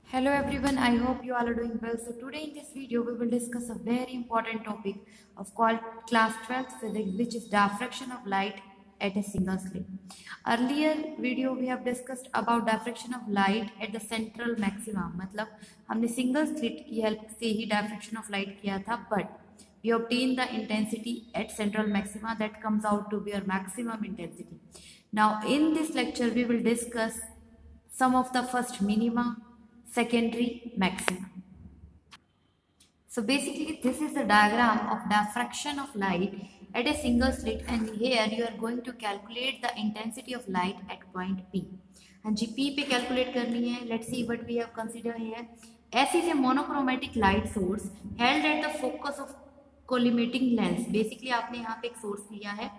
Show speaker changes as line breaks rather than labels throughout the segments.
Hello everyone, I hope you all are doing well. So today in this video we will discuss a very important topic of called class 12th physics, which is diffraction of light at a single slit. Earlier video we have discussed about diffraction of light at the central maxima, मतलब हमने single slit की help से ही diffraction of light किया था, but we obtain the intensity at central maxima that comes out to be our maximum intensity. Now in this lecture we will discuss some of the first minima, secondary maxima. So basically this is the diagram of diffraction of light at a single slit, and here you are going to calculate the intensity of light at point P. हाँ जी, P पे calculate करनी है. Let's see what we have considered here. S is a monochromatic light source held at the focus of collimating lens. Basically आपने यहाँ पे एक source लिया है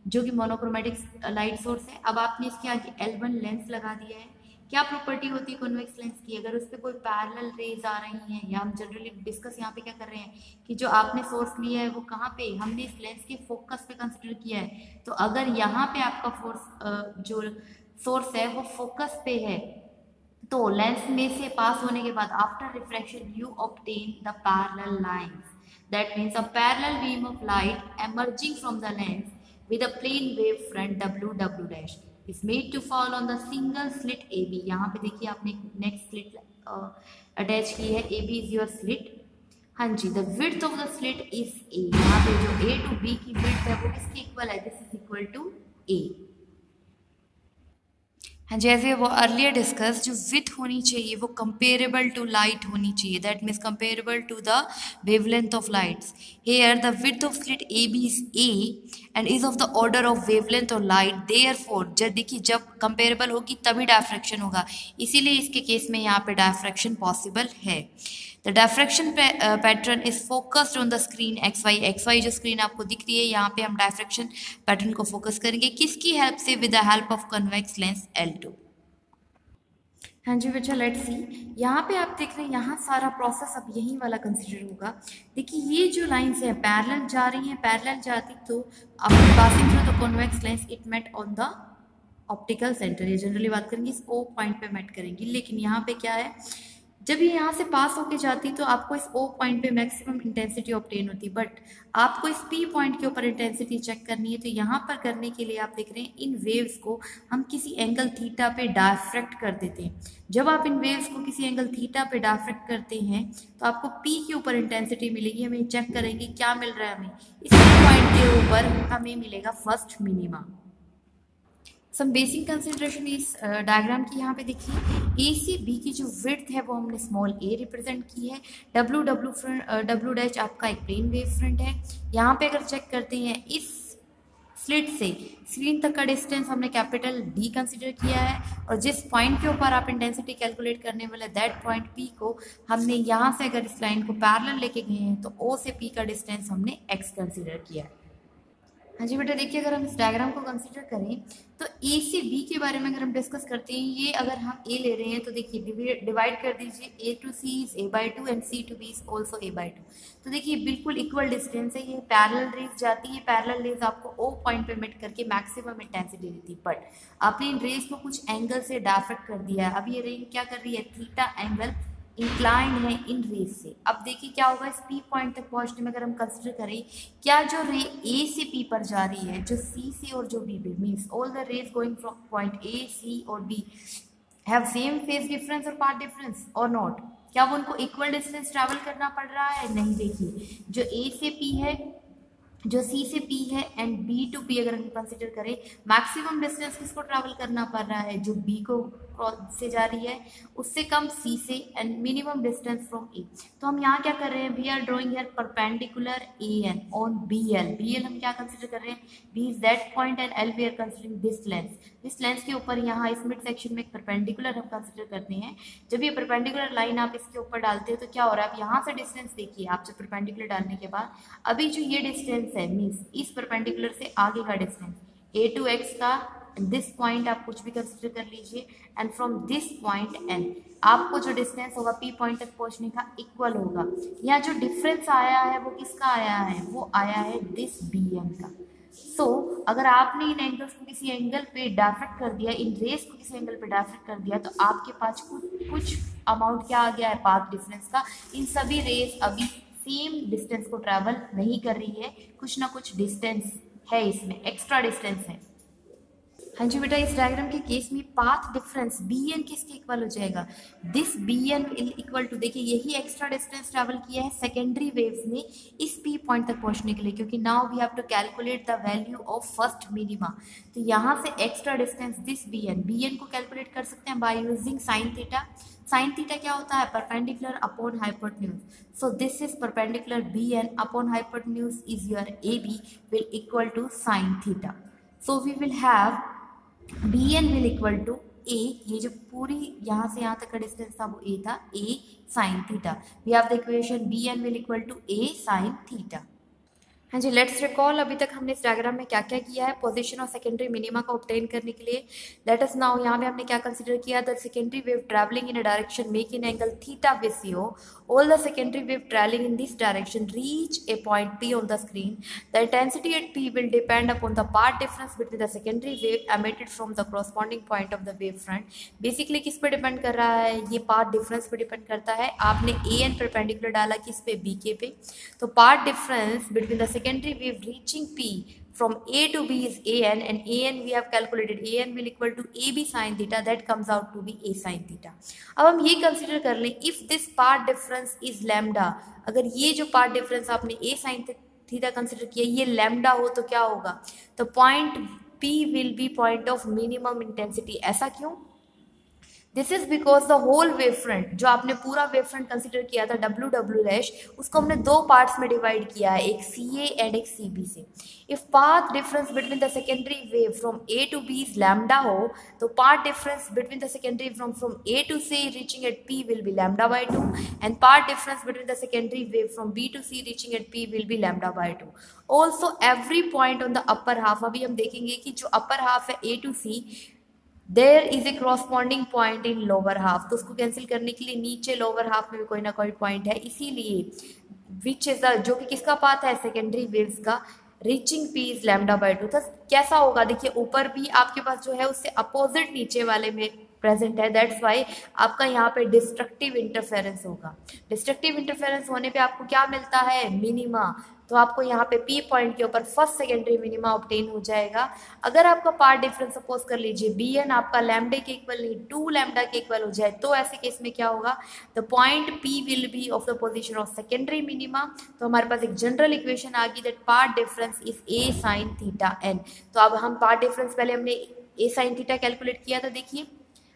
जो कि मोनोक्रोमेटिक लाइट सोर्स है. अब आपने इसके आगे L1 लेंस लगा दिया है. क्या प्रॉपर्टी होती है कॉन्वेक्स लेंस की? अगर उस पर कोई पैरेलल रेज आ रही हैं, या हम जनरली डिस्कस यहाँ पे क्या कर रहे हैं कि जो आपने सोर्स लिया है वो कहाँ पे, हमने इस लेंस के फोकस पे कंसिडर किया है. तो अगर यहाँ पे आपका फोर्स जो सोर्स है वो फोकस पे है, तो लेंस में से पास होने के बाद after refraction you obtain the parallel lines. That means a parallel beam of light emerging from the lens with a plane wave front W dash is made to fall on the single slit AB. यहाँ पे देखिए आपने next slit attach की है. AB is your slit. हाँ जी, the width of the slit is A. यहाँ पे जो A to B की width है वो किसके इक्वल है? This is equal to A. हाँ, जैसे वो अर्लियर डिस्कस, जो विथ होनी चाहिए वो कंपेरेबल टू लाइट होनी चाहिए. That means comparable to the wavelength of lights. Here the width of slit A B is A and is of the order of wavelength of light. Therefore जब देखिए जब comparable होगी तभी diffraction होगा, इसीलिए इसके केस में यहाँ पे डायफ्रैक्शन पॉसिबल है. The diffraction pattern is focused on the screen XY जो स्क्रीन आपको दिख रही है, यहाँ पे हम डायफ्रैक्शन पैटर्न को फोकस करेंगे. किसकी हेल्प से? With the help of convex lens L2. हाँ जी बच्चा, लेट्स सी. यहाँ पे आप देख रहे हैं, यहाँ सारा प्रोसेस अब यही वाला कंसिडर होगा. देखिए ये जो लाइन्स हैं पैरेलल जा रही हैं, पैरेलल जाती तो after passing through the convex lens it met on the optical centre. ये जनरली बात करेंगे इस O पॉइंट पे मेट करेंगी. लेकिन यहाँ पे क्या है, जब ये यहाँ से पास होके जाती तो आपको इस O पॉइंट पे मैक्सिमम इंटेंसिटी ऑब्टेन होती, बट आपको इस P पॉइंट के ऊपर इंटेंसिटी चेक करनी है. तो यहाँ पर करने के लिए आप देख रहे हैं इन वेव्स को हम किसी एंगल थीटा पे डायफ्रैक्ट कर देते हैं. जब आप इन वेव्स को किसी एंगल थीटा पे डायफ्रैक्ट करते हैं तो आपको P के ऊपर इंटेंसिटी मिलेगी. हमें चेक करेंगे क्या मिल रहा है. हमें इस पॉइंट के ऊपर हमें मिलेगा first minima. Some basic consideration इस डायग्राम की. यहाँ पे देखिए ए से बी की जो विड्थ है वो हमने स्मॉल a रिप्रेजेंट की है. W डैश आपका एक प्लेन वेव फ्रंट है. यहाँ पे अगर चेक करते हैं इस स्लिट से स्क्रीन तक का डिस्टेंस हमने कैपिटल D कंसिडर किया है, और जिस पॉइंट के ऊपर आप इंटेंसिटी कैलकुलेट करने वाले दैट पॉइंट P को हमने यहाँ से अगर इस लाइन को पैरेलल लेके गए हैं तो O से P का डिस्टेंस हमने x कंसिडर किया है. हाँ जी बेटा, देखिए अगर हम इस डायग्राम को कंसीडर करें तो ए से बी के बारे में अगर हम डिस्कस करते हैं, ये अगर हम ए ले रहे हैं तो देखिए डिवाइड कर दीजिए. A to C is A/2 and C to B is also A/2. तो देखिए बिल्कुल इक्वल डिस्टेंस है. ये पैरेलल रेज जाती है, पैरेलल रेज आपको O पॉइंट पे मिट करके मैक्सिमम इंटेंसिटी देती है, बट आपने इन रेज को कुछ एंगल से डायफ्रैक्ट कर दिया है. अब ये रेज क्या कर रही है? थीटा एंगल इंक्लाइन है इन रेज से. अब देखिए क्या होगा इस P पॉइंट तक पहुंचने में. अगर हम कंसिडर करें क्या जो रे A से P पर जा रही है, जो C से और जो B पे, means all the rays going from point A, C और B have same phase difference और पाथ डिफरेंस और नॉट. क्या वो उनको इक्वल डिस्टेंस ट्रैवल करना पड़ रहा है? नहीं. देखिए जो A से P है, जो C से P है एंड B to P अगर हम कंसिडर करें, मैक्सिमम डिस्टेंस किसको ट्रैवल करना पड़ रहा है? जो B को से जा रही है उससे कम C से, and minimum distance from A. तो हम यहाँ क्या कर रहे हैं? We are drawing here perpendicular AN on BL हम क्या कंसिडर कर रहे हैं? B is that point and L we are considering this lens. इस लेंस के ऊपर यहाँ इस मिड सेक्शन में एक परपेंडिकुलर हम कंसिडर करते हैं. जब ये परपेंडिकुलर लाइन आप इसके ऊपर डालते हो तो क्या हो रहा है? आप यहाँ से डिस्टेंस देखिए, आप जब परपेंडिकुलर डालने के बाद अभी जो ये डिस्टेंस है, मीन्स इस परपेंडिकुलर से आगे का डिस्टेंस A to X का, दिस पॉइंट आप कुछ भी कंसिडर कर लीजिए, and from this point N आपको जो डिस्टेंस होगा P पॉइंट तक पहुंचने का इक्वल होगा. यहाँ जो डिफरेंस आया है वो किसका आया है? वो आया है दिस BN का. अगर आपने इन एंगल्स को किसी एंगल पे डायफ्रैक्ट कर दिया, इन रेस को किसी एंगल पे डायफ्रैक्ट कर दिया, तो आपके पास कुछ अमाउंट क्या आ गया है, पाथ डिफरेंस का। इन सभी रेस अभी सेम डिस्टेंस को ट्रैवल नहीं कर रही है, कुछ ना कुछ डिस्टेंस है, इसमें एक्स्ट्रा डिस्टेंस है। हाँ जी बेटा, इस डायग्राम के केस में पाथ डिफरेंस बी एन किसके इक्वल हो जाएगा, this B N equal to, देखिए यही एक्स्ट्रा डिस्टेंस ट्रैवल किया है सेकेंडरी वेव्स ने इस पी पॉइंट तक पहुंचने के लिए, क्योंकि now we have to calculate the value of first minima. तो यहाँ से extra distance this B N को कैलकुलेट कर सकते हैं by using sine theta. Sine theta क्या होता है, perpendicular upon hypotenuse. So this is perpendicular B N upon hypotenuse is your A B will equal to sine theta. So we will have B N will equal to A, ये जो पूरी यहाँ से यहाँ तक का डिस्टेंस था वो ए था, A sine theta. We have the equation B N will equal to A sine theta. हाँ जी, लेट्स रिकॉल अभी तक हमने इस डायग्राम में क्या क्या किया है पोजीशन ऑफ सेकेंडरी मिनिमा को ऑब्टेन करने के लिए। लेट अस नाउ, यहाँ पे हमने क्या कंसीडर किया, the secondary wave travelling in a direction make in angle theta with CO, all the secondary wave traveling in this direction reach a point P on the screen. The intensity at P will depend upon the path difference between the secondary wave emitted from the corresponding point of the wave front. Basically किस पे depend कर रहा है, ये path difference पे depend करता है। आपने AN परपेंडिकुलर डाला किस पे, BK पे, तो path difference between the secondary wave reaching P from A to B is AN, and AN we have calculated, AN will equal to AB sin theta, that comes out to be A sin theta. अब हम ये consider कर लें, if this path difference is lambda, अगर ये जो path difference आपने A sin theta consider किया ये लैम्डा हो तो क्या होगा, तो point P will be point of minimum intensity। ऐसा क्यों, this is because the whole wave front, जो आपने पूरा वेव फ्रंट कंसिडर किया था WW', उसको हमने दो पार्ट्स में डिवाइड किया है, एक CA एंड एक CB से। If path difference between the secondary wave from A to B is lambda हो, तो path difference between the secondary from A to C reaching at P will be lambda by 2, and path difference between the secondary wave from B to C reaching at P will be lambda by 2। Also every point on the upper half, अभी हम देखेंगे कि जो upper half है A to C, there is a corresponding point in lower half, तो उसको cancel करने के लिए नीचे लोअर हाफ में भी कोई ना कोई पॉइंट है, इसीलिए विच इज जो कि किसका पाथ है, सेकेंडरी वेव्स का, reaching P is lambda by 2। तो कैसा होगा, देखिए ऊपर भी आपके पास जो है उससे अपोजिट नीचे वाले में प्रेजेंट है, दैट्स वाई आपका यहाँ पे डिस्ट्रक्टिव इंटरफेरेंस होगा। डिस्ट्रक्टिव इंटरफेरेंस होने पे आपको क्या मिलता है, मिनिमा। तो आपको यहाँ पे P पॉइंट के ऊपर फर्स्ट सेकेंडरी मिनिमा ऑब्टेन हो जाएगा। अगर आपका पार्ट डिफरेंस सपोज कर लीजिए BN आपका लैम्डा के इक्वल नहीं 2 लैम्डा के इक्वल हो जाए, तो ऐसे केस में क्या होगा, the point P will B of the position of secondary minima. तो हमारे पास एक जनरल इक्वेशन आ गई, that path difference is A sign theta N। तो अब हम पार्ट डिफरेंस, पहले हमने A साइन थीटा कैलकुलेट किया था, देखिए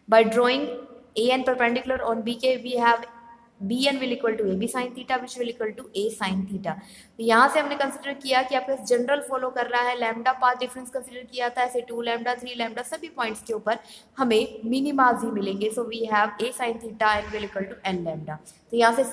by drawing AN perpendicular on BK we have BN will equal to AB sin theta which will equal to A sin theta। तो यहाँ से हमने कंसिडर किया कि आपका जनरल फॉलो कर रहा है, लैम्डा पाथ डिफरेंस कंसिडर किया था, ऐसे 2 लैम्डा 3 लैम्डा सभी पॉइंट्स के ऊपर हमें मिनिमाज ही मिलेंगे। So we have A sin theta N will equal to N lambda. तो यहाँ से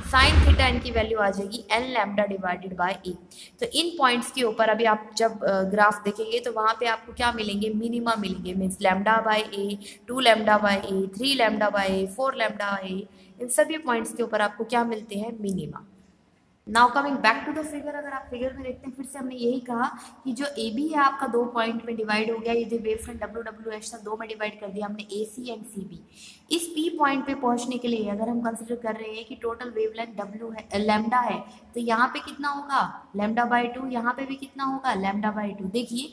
साइन थीटा N की वैल्यू आ जाएगी N lambda divided by A। तो इन पॉइंट्स के ऊपर अभी आप जब ग्राफ देखेंगे तो वहाँ पे आपको क्या मिलेंगे, मिनिमा मिलेंगे, means lambda by A, 2 lambda by A, 3 lambda by A, 4 lambda by A, इन सभी पॉइंट्स के ऊपर आपको क्या मिलते हैं, minima. Now coming back to the figure, अगर आप फिगर में देखते हैं फिर से हमने यही कहा कि जो AB है आपका 2 पॉइंट में डिवाइड हो गया, ये जो वेव फ्रंट WWH था 2 में डिवाइड कर दिया हमने AC एंड CB। इस P पॉइंट पे पहुंचने के लिए अगर हम कंसिडर कर रहे हैं कि टोटल वेवलेंथ W है, लैम्डा है, तो यहाँ पे कितना होगा, लैम्डा बाय 2, यहाँ पे भी कितना होगा, लैम्डा बाय 2। देखिए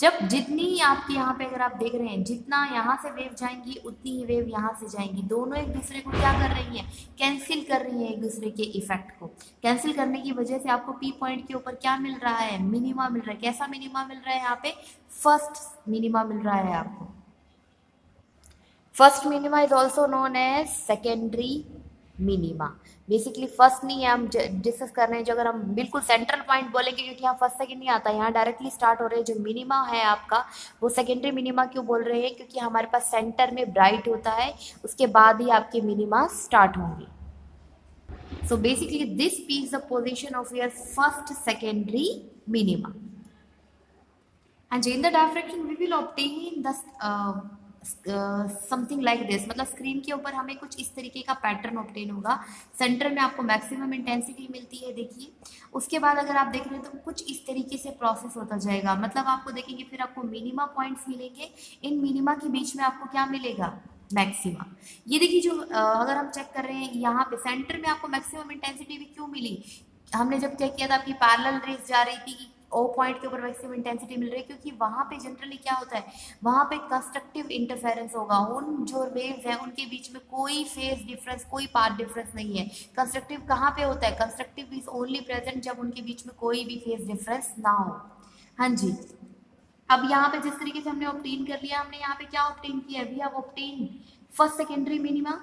जब जितनी आपके यहाँ पे अगर आप देख रहे हैं, जितना यहाँ से वेव जाएंगी उतनी ही वेव यहाँ से जाएंगी, दोनों एक दूसरे को क्या कर रही हैं, कैंसिल कर रही हैं एक दूसरे के इफेक्ट को। कैंसिल करने की वजह से आपको P पॉइंट के ऊपर क्या मिल रहा है, मिनिमा मिल रहा है। कैसा मिनिमा मिल रहा है, यहाँ पे फर्स्ट मिनिमा मिल रहा है आपको। First minima is also known as secondary minima. Basically first नहीं है, हम डिस्कस कर रहे हैं जो अगर हम बिल्कुल सेंट्रल पॉइंट बोलेंगे, क्योंकि यहाँ फर्स्ट सेकंड नहीं आता, यहाँ डायरेक्टली स्टार्ट हो रहे हैं। जो मिनिमा है आपका वो सेकेंडरी मिनिमा क्यों बोल रहे हैं, क्योंकि हमारे पास सेंटर में ब्राइट होता है, उसके बाद ही आपके मिनिमा स्टार्ट होंगे। So basically this P is the position of your first secondary minima. And in the diffraction we will obtain the something like this, मतलब स्क्रीन के ऊपर हमें कुछ इस तरीके का पैटर्न ऑब्टेन होगा। सेंटर में आपको मैक्सिमम इंटेंसिटी मिलती है, देखिए। उसके बाद अगर आप देख रहे हैं तो कुछ इस तरीके से प्रोसेस होता जाएगा, मतलब आपको देखेंगे फिर आपको मिनिमा पॉइंट्स मिलेंगे, इन मिनिमा के बीच में आपको क्या मिलेगा, मैक्सिमा। ये देखिए जो अगर हम चेक कर रहे हैं यहाँ पे सेंटर में आपको मैक्सिमम इंटेंसिटी भी क्यों मिली, हमने जब चेक किया था आपकी पैरेलल रेस जा रही थी, ओ पॉइंट के ऊपर मैक्सिमम इंटेंसिटी मिल रही है, क्योंकि वहां पे जनरली क्या होता है, वहां पे कंस्ट्रक्टिव इंटरफेरेंस होगा, उन जो वेव्स हैं उनके बीच में कोई फेज डिफरेंस, कोई पाथ डिफरेंस नहीं है। कंस्ट्रक्टिव कहाँ पे होता है, कंस्ट्रक्टिव इज ओनली प्रेजेंट जब उनके बीच में कोई भी फेज डिफरेंस ना हो। हाँ जी, अब यहाँ पे जिस तरीके से हमने ऑब्टेन कर लिया, हमने यहाँ पे क्या ऑब्टेन किया, we have obtain first secondary minima.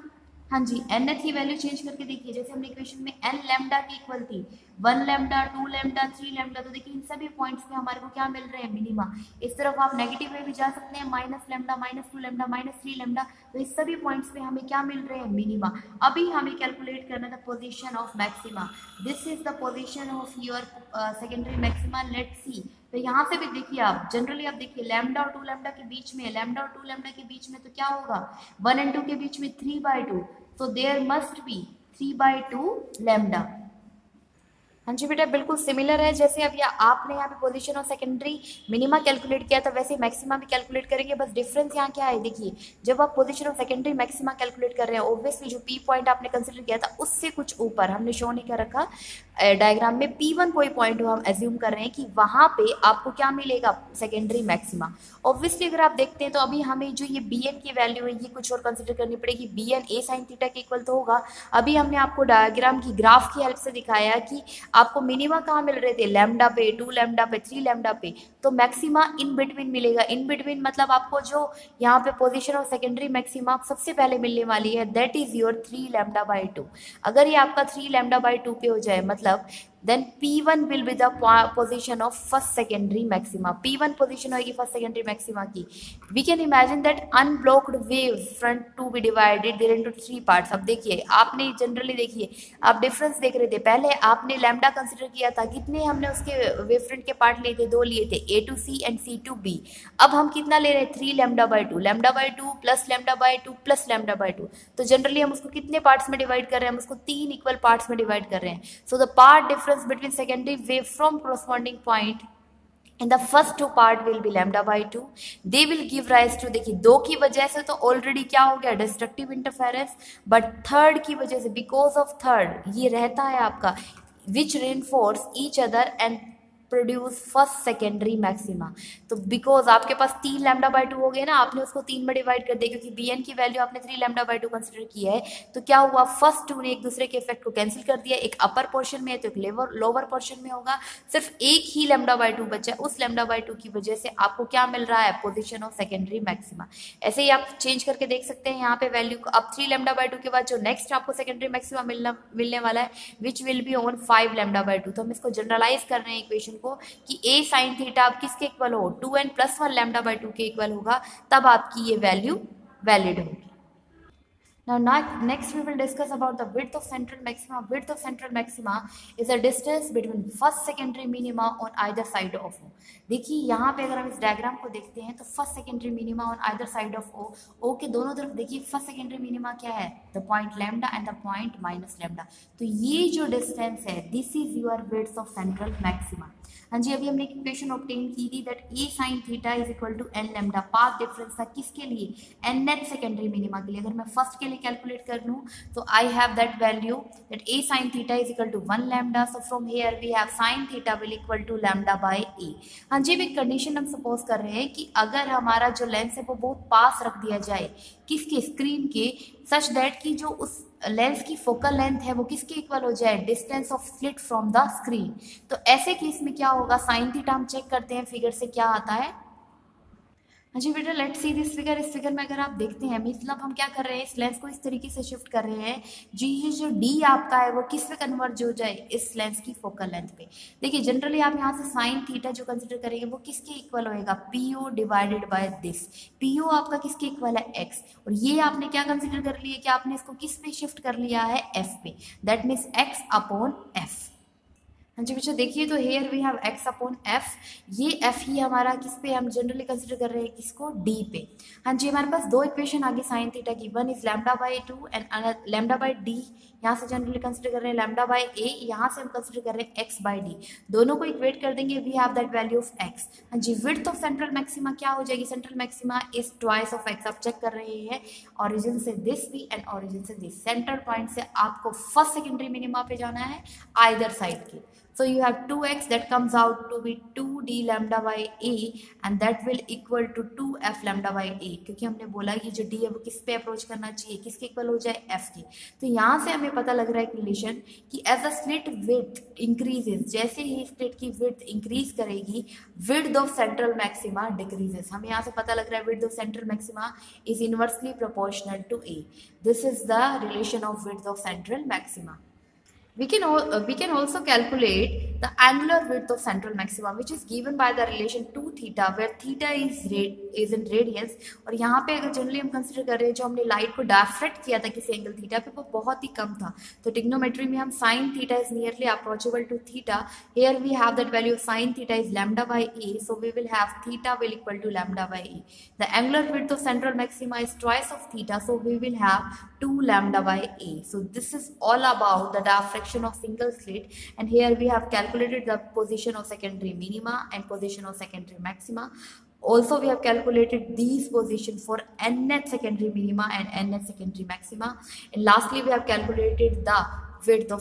हाँ जी, nth की वैल्यू चेंज करके देखिए, जैसे हमने इक्वेशन में n लैम्डा की इक्वल थी 1 लैम्डा 2 लैम्डा 3 लैम्डा, तो देखिए इन सभी पॉइंट्स पे हमारे को क्या मिल रहे हैं, मिनिमा। इस तरफ आप नेगेटिव में भी जा सकते हैं, minus lambda minus 2 lambda minus 3 lambda, तो इस सभी पॉइंट्स पे हमें क्या मिल रहे हैं, मिनिमा। अभी हमें कैलकुलेट करना था position of maxima, this is the position of your secondary maxima, let see. तो यहाँ से भी देखिए आप जनरली आप देखिए लैम्डा और 2 लैम्डा के बीच में, लैम्डा और 2 लैम्डा के बीच में तो क्या होगा, 1 और 2 के बीच में 3/2, so there must be 3/2 lambda। हाँ जी बेटा, बिल्कुल सिमिलर है, जैसे अब आपने यहाँ पे position of secondary minima calculate किया था, वैसे मैक्सिमा भी कैलकुलेट करेंगे, बस डिफरेंस यहाँ क्या है, देखिए जब आप position of secondary maxima calculate कर रहे हैं, ऑब्वियसली जो पी पॉइंट आपने कंसिडर किया था उससे कुछ ऊपर, हमने शो नहीं कर रखा डायग्राम में, P1 कोई पॉइंट हो, हम एज्यूम कर रहे हैं कि वहां पे आपको क्या मिलेगा, सेकेंडरी मैक्सिमा। ऑब्वियसली अगर आप देखते हैं तो अभी हमें जो ये Bn की वैल्यू है ये कुछ और कंसिडर करनी पड़ेगी, Bn a sin थीटा के इक्वल तो होगा। अभी हमने आपको डायग्राम की ग्राफ की हेल्प से दिखाया कि आपको मिनिमा कहाँ मिल रहे थे, लैम्डा पे, 2 लैम्डा पे, 3 लैम्डा पे, तो मैक्सिमा इन बिटवीन मिलेगा। इन बिटवीन मतलब आपको जो यहाँ पे पोजीशन ऑफ सेकेंडरी मैक्सिमा सबसे पहले मिलने वाली है, दैट इज योर 3 λ/2। अगर ये आपका 3 λ/2 पे हो जाए, मतलब then P1 will be the position of first secondary maxima, P1 position होगी first secondary maxima की। We can imagine that unblocked waves front to be divided there into 3 parts। अब देखिए आपने जनरली देखिए आप डिफरेंस देख रहे थे, पहले आपने लैम्डा कंसिडर किया था, कितने हमने उसके वेव फ्रंट के पार्ट लिए थे, 2 लिए थे, A to C and C to B। अब हम कितना ले रहे हैं, 3 λ/2, λ/2 प्लस λ/2 प्लस λ/2, तो जनरली हम उसको कितने पार्ट्स में डिवाइड कर रहे हैं, हम उसको 3 इक्वल पार्ट्स में डिवाइड कर रहे हैं। So the path difference between secondary wave from corresponding point in the first two part will be λ/2, they will give rise to, देखिए 2 की वजह से तो ऑलरेडी क्या हो गया, डिस्ट्रक्टिव इंटरफेरेंस, बट थर्ड की वजह से, बिकॉज ऑफ थर्ड ये रहता है आपका which reinforce each other and produce first secondary maxima. तो बिकॉज आपके पास 3 λ/2 हो गए ना, आपने उसको 3 में डिवाइड कर दिया, क्योंकि Bn की वैल्यू आपने 3 λ/2 कंसिडर किया है, तो क्या हुआ, फर्स्ट 2 ने एक दूसरे के इफेक्ट को कैंसिल कर दिया, एक अपर पोर्शन में है तो एक लोअर पोर्शन में होगा, सिर्फ एक ही λ/2 बचा है, उस λ/2 की वजह से आपको क्या मिल रहा है, पोजिशन ऑफ सेकेंडरी मैक्सिमा। ऐसे ही आप चेंज करके देख सकते हैं यहाँ पे वैल्यू को। अब 3 λ/2 के बाद जो नेक्स्ट आपको सेकेंडरी मैक्सिमा मिलने वाला है, विच विल बी ऑन 5 λ/2। तो हम इसको जनरलाइज कर रहे हैं इक्वेशन को कि a sin थीटा अब किसके इक्वल हो, 2n + 1 λ/2 के इक्वल होगा, तब आपकी ये वैल्यू वैलिड होगी। Now next we will discuss about the width of central maxima. Width of central maxima is a distance between first secondary minima on either side of O। देखिए यहाँ पे अगर हम इस डायग्राम को देखते हैं तो first secondary minima on either side of O, O के दोनों तरफ देखिए फर्स्ट सेकेंडरी मिनिमा क्या है, the point lambda and the point minus lambda. तो ये जो डिस्टेंस है, this is your width of central maxima. हाँ जी, अभी हमने एक इक्वेशन ऑब्टेन की थी that a sin theta is equal to n lambda, path difference था किसके लिए, nth सेकेंडरी मिनिमा के लिए। अगर मैं फर्स्ट के लिए कैलकुलेट कर लूँ तो I have that value that a sin theta is equal to 1 lambda, so from here we have sin theta will equal to λ/a। हाँ जी, एक कंडीशन हम सपोज कर रहे हैं कि अगर हमारा जो लेंस है वो बहुत पास रख दिया जाए किसके, स्क्रीन के, सच दैट कि जो उस लेंस की फोकल लेंथ है वो किसके इक्वल हो जाए, distance of slit from the screen. तो ऐसे केस में क्या होगा, साइन थीटा हम चेक करते हैं फिगर से क्या आता है। हाँ जी बेटा, लेट्स सी दिस फिगर। इस फिगर में अगर आप देखते हैं, मतलब हम क्या कर रहे हैं, इस लेंस को इस तरीके से शिफ्ट कर रहे हैं जी, ये जो डी आपका है वो किस पे कन्वर्ज हो जाए, इस लेंस की फोकल लेंथ पे। देखिए जनरली आप यहाँ से साइन थीटा जो कंसिडर करेंगे वो किसके इक्वल होएगा, PO divided by this. PO आपका किसके इक्वल है, x, और ये आपने क्या कंसिडर कर लिया कि आपने इसको किस पे शिफ्ट कर लिया है, f पे, that means x upon f। हाँ जी बच्चों देखिए, तो here we have x upon f, ये f ही हमारा किस पे हम जनरली कंसिडर कर रहे हैं, किसको, d पे। हाँ जी, हमारे पास दो इक्वेशन आगे साइन थीटा की, one is lambda by 2 and lambda by d, यहाँ से जनरली कंसिडर कर रहे हैं लैम्डा बाई a, यहाँ से हम कंसिडर कर रहे हैं x बाई d, दोनों को इक्वेट कर देंगे, we have that value of x। हाँ जी, विड्थ ऑफ सेंट्रल मैक्सिमा क्या हो जाएगी, central maxima is twice of x। आप चेक कर रहे हैं ऑरिजिन से दिस भी एंड ऑरिजिन से दिस, सेंटर पॉइंट से आपको फर्स्ट सेकेंडरी मिनिमा पे जाना है आइदर साइड के। So you have 2x that comes out to be 2d lambda by a and that will equal to 2f lambda by a, क्योंकि हमने बोला कि जो d है वो किस पे अप्रोच करना चाहिए, किसके इक्वल हो जाए, f के। तो यहाँ से हमें पता लग रहा है एक रिलेशन कि as a slit width increases, जैसे ही स्लिट की विड्थ इंक्रीज करेगी width of central maxima decreases. हमें यहाँ से पता लग रहा है width of central maxima is inversely proportional to a। This is the relation of width of central maxima. We can also calculate the angular width of central maxima, which is given by the relation 2 theta, where theta is in radians। और यहाँ पे अगर generally हम consider कर रहे हैं जो हमने लाइट को डायफ्रेक्ट किया था किसी एंगल थीटा पे, वो बहुत ही कम था, तो ट्रिग्नोमेट्री में हम sin theta is nearly approachable to theta. Here we have that value of sin theta is lambda by a, so we will have theta will equal to lambda by a। The angular width of central maxima is twice of theta, so we will have 2 lambda by a। So this is all about the diffraction of single slit, and here we have calculated the position of secondary minima and position of secondary maxima. Also we have calculated these positions for nth secondary minima and nth secondary maxima, and lastly we have calculated the width of